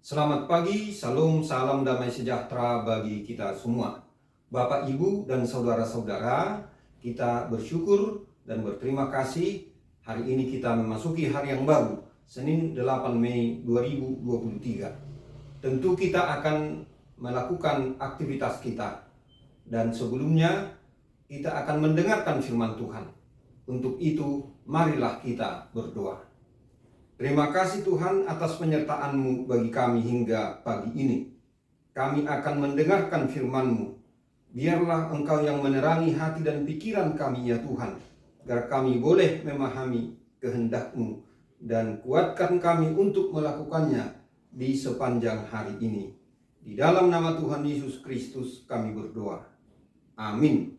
Selamat pagi, salam damai sejahtera bagi kita semua. Bapak, Ibu, dan saudara-saudara, kita bersyukur dan berterima kasih. Hari ini kita memasuki hari yang baru, Senin 8 Mei 2023. Tentu kita akan melakukan aktivitas kita. Dan sebelumnya, kita akan mendengarkan firman Tuhan. Untuk itu, marilah kita berdoa. Terima kasih Tuhan atas penyertaan-Mu bagi kami hingga pagi ini. Kami akan mendengarkan firman-Mu. Biarlah Engkau yang menerangi hati dan pikiran kami ya Tuhan, agar kami boleh memahami kehendak-Mu dan kuatkan kami untuk melakukannya di sepanjang hari ini. Di dalam nama Tuhan Yesus Kristus kami berdoa. Amin.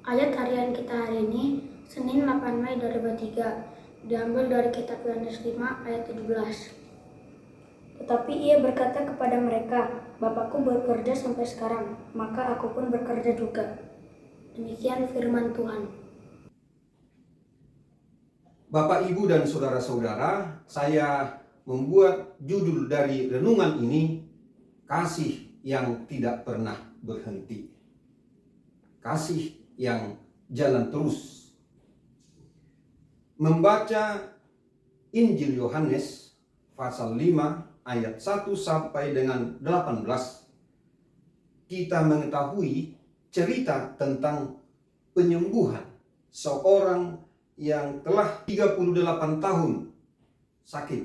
Ayat harian kita hari ini, Senin 8 Mei 2023. Diambil dari kitab Yohanes 5 ayat 17. Tetapi ia berkata kepada mereka, Bapakku bekerja sampai sekarang, maka aku pun bekerja juga. Demikian firman Tuhan. Bapak, Ibu, dan saudara-saudara, saya membuat judul dari renungan ini, Kasih yang tidak pernah berhenti. Kasih yang jalan terus. Membaca Injil Yohanes pasal 5 ayat 1 sampai dengan 18, kita mengetahui cerita tentang penyembuhan seorang yang telah 38 tahun sakit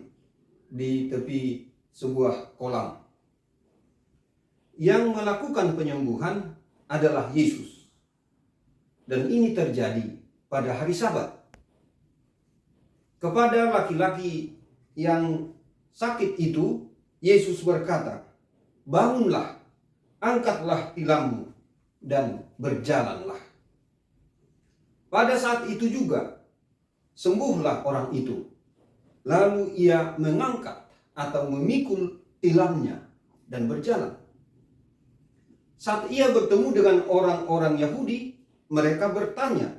di tepi sebuah kolam. Yang melakukan penyembuhan adalah Yesus. Dan ini terjadi pada hari Sabat. Kepada laki-laki yang sakit itu, Yesus berkata, bangunlah, angkatlah tilammu, dan berjalanlah. Pada saat itu juga, sembuhlah orang itu. Lalu ia mengangkat atau memikul tilamnya dan berjalan. Saat ia bertemu dengan orang-orang Yahudi, mereka bertanya,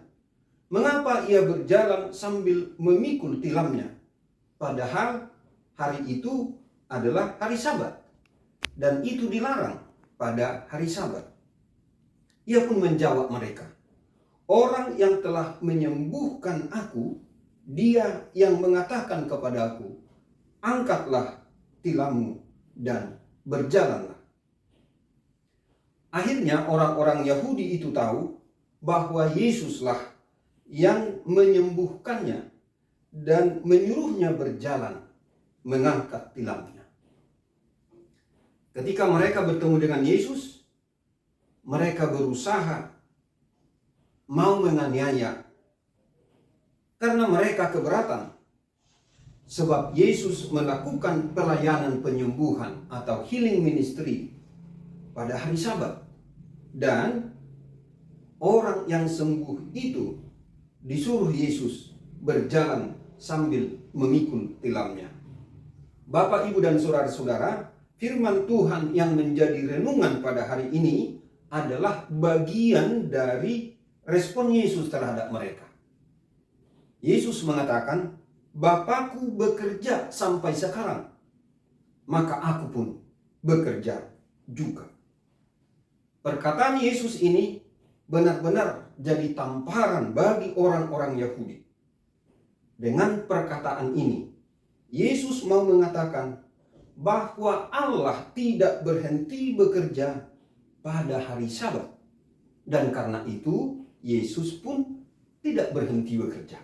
mengapa ia berjalan sambil memikul tilamnya? Padahal hari itu adalah hari Sabat. Dan itu dilarang pada hari Sabat. Ia pun menjawab mereka, orang yang telah menyembuhkan aku, dia yang mengatakan kepada aku, angkatlah tilammu dan berjalanlah. Akhirnya orang-orang Yahudi itu tahu bahwa Yesuslah yang menyembuhkannya dan menyuruhnya berjalan mengangkat tilamnya. Ketika mereka bertemu dengan Yesus, mereka berusaha mau menganiaya karena mereka keberatan. Sebab Yesus melakukan pelayanan penyembuhan atau healing ministry pada hari Sabat. Dan orang yang sembuh itu disuruh Yesus berjalan sambil memikul tilamnya. Bapak, Ibu, dan saudara-saudara, firman Tuhan yang menjadi renungan pada hari ini adalah bagian dari respon Yesus terhadap mereka. Yesus mengatakan, Bapakku bekerja sampai sekarang, maka aku pun bekerja juga. Perkataan Yesus ini benar-benar jadi tamparan bagi orang-orang Yahudi. Dengan perkataan ini, Yesus mau mengatakan bahwa Allah tidak berhenti bekerja pada hari Sabat. Dan karena itu, Yesus pun tidak berhenti bekerja.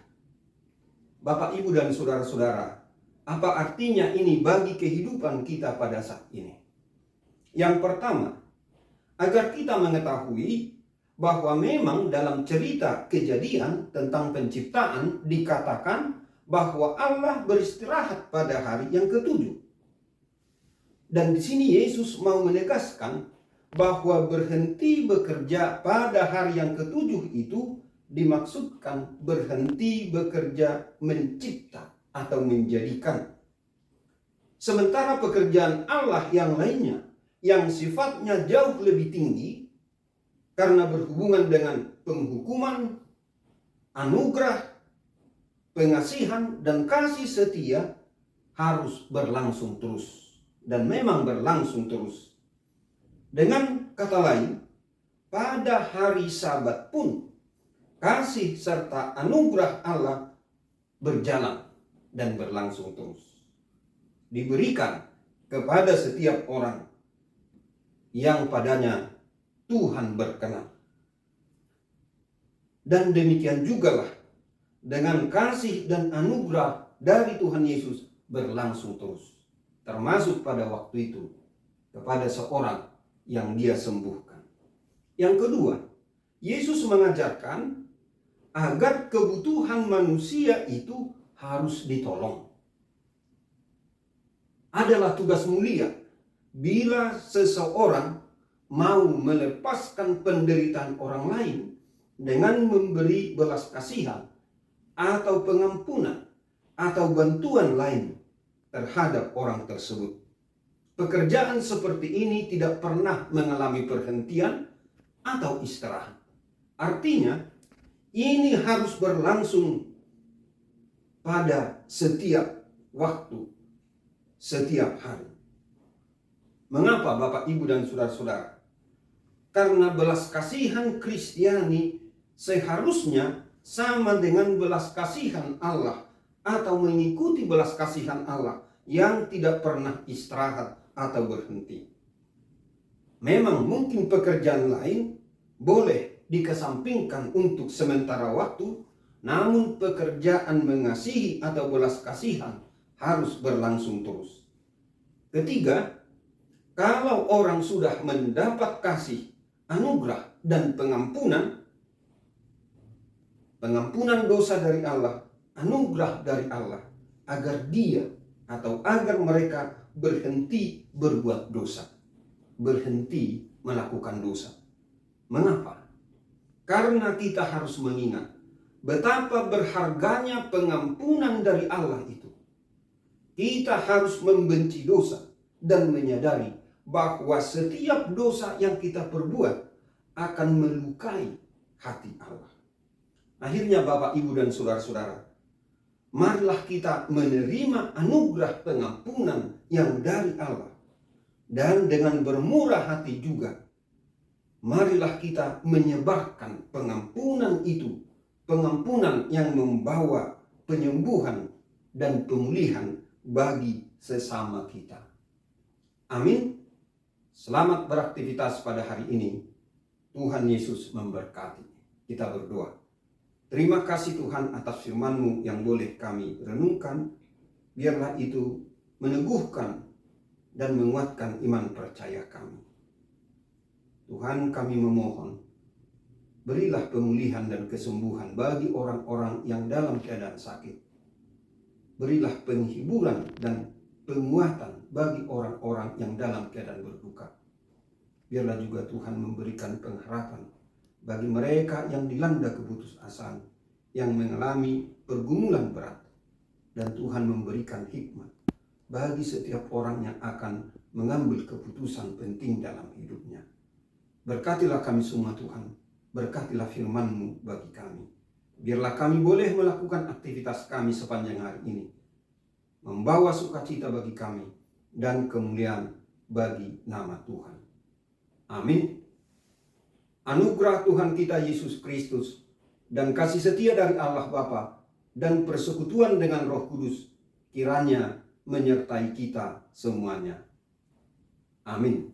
Bapak, Ibu, dan saudara-saudara, apa artinya ini bagi kehidupan kita pada saat ini? Yang pertama, agar kita mengetahui bahwa memang dalam cerita Kejadian tentang penciptaan dikatakan bahwa Allah beristirahat pada hari yang ketujuh. Dan di sini Yesus mau menegaskan bahwa berhenti bekerja pada hari yang ketujuh itu dimaksudkan berhenti bekerja mencipta atau menjadikan. Sementara pekerjaan Allah yang lainnya yang sifatnya jauh lebih tinggi karena berhubungan dengan penghukuman, anugerah, pengasihan, dan kasih setia harus berlangsung terus. dan memang berlangsung terus. Dengan kata lain, pada hari Sabat pun kasih serta anugerah Allah berjalan dan berlangsung terus. Diberikan kepada setiap orang yang padanya Tuhan berkenan. Dan demikian jugalah dengan kasih dan anugerah dari Tuhan Yesus berlangsung terus. Termasuk pada waktu itu kepada seorang yang dia sembuhkan. Yang kedua, Yesus mengajarkan agar kebutuhan manusia itu harus ditolong. Adalah tugas mulia bila seseorang mau melepaskan penderitaan orang lain dengan memberi belas kasihan atau pengampunan atau bantuan lain terhadap orang tersebut. Pekerjaan seperti ini tidak pernah mengalami perhentian atau istirahat. Artinya, ini harus berlangsung pada setiap waktu, setiap hari. Mengapa Bapak, Ibu, dan saudara-saudara? Karena belas kasihan Kristiani seharusnya sama dengan belas kasihan Allah atau mengikuti belas kasihan Allah yang tidak pernah istirahat atau berhenti. Memang mungkin pekerjaan lain boleh dikesampingkan untuk sementara waktu, namun pekerjaan mengasihi atau belas kasihan harus berlangsung terus. Ketiga, kalau orang sudah mendapat kasih, anugerah, dan pengampunan dosa dari Allah, anugerah dari Allah, agar dia atau agar mereka berhenti berbuat dosa, berhenti melakukan dosa. Mengapa? Karena kita harus mengingat betapa berharganya pengampunan dari Allah itu. Kita harus membenci dosa dan menyadari bahwa setiap dosa yang kita perbuat akan melukai hati Allah. Akhirnya Bapak, Ibu, dan saudara-saudara, marilah kita menerima anugerah pengampunan yang dari Allah. Dan dengan bermurah hati juga, marilah kita menyebarkan pengampunan itu. Pengampunan yang membawa penyembuhan dan pemulihan bagi sesama kita. Amin. Selamat beraktivitas pada hari ini. Tuhan Yesus memberkati. Kita berdoa. Terima kasih Tuhan atas firman-Mu yang boleh kami renungkan. Biarlah itu meneguhkan dan menguatkan iman percaya kami. Tuhan, kami memohon, berilah pemulihan dan kesembuhan bagi orang-orang yang dalam keadaan sakit. Berilah penghiburan dan penguatan bagi orang-orang yang dalam keadaan berduka. Biarlah juga Tuhan memberikan pengharapan bagi mereka yang dilanda keputusasaan, yang mengalami pergumulan berat. Dan Tuhan memberikan hikmat bagi setiap orang yang akan mengambil keputusan penting dalam hidupnya. Berkatilah kami semua Tuhan, berkatilah firman-Mu bagi kami. Biarlah kami boleh melakukan aktivitas kami sepanjang hari ini, membawa sukacita bagi kami dan kemuliaan bagi nama Tuhan. Amin. Anugerah Tuhan kita Yesus Kristus dan kasih setia dari Allah Bapa dan persekutuan dengan Roh Kudus kiranya menyertai kita semuanya. Amin.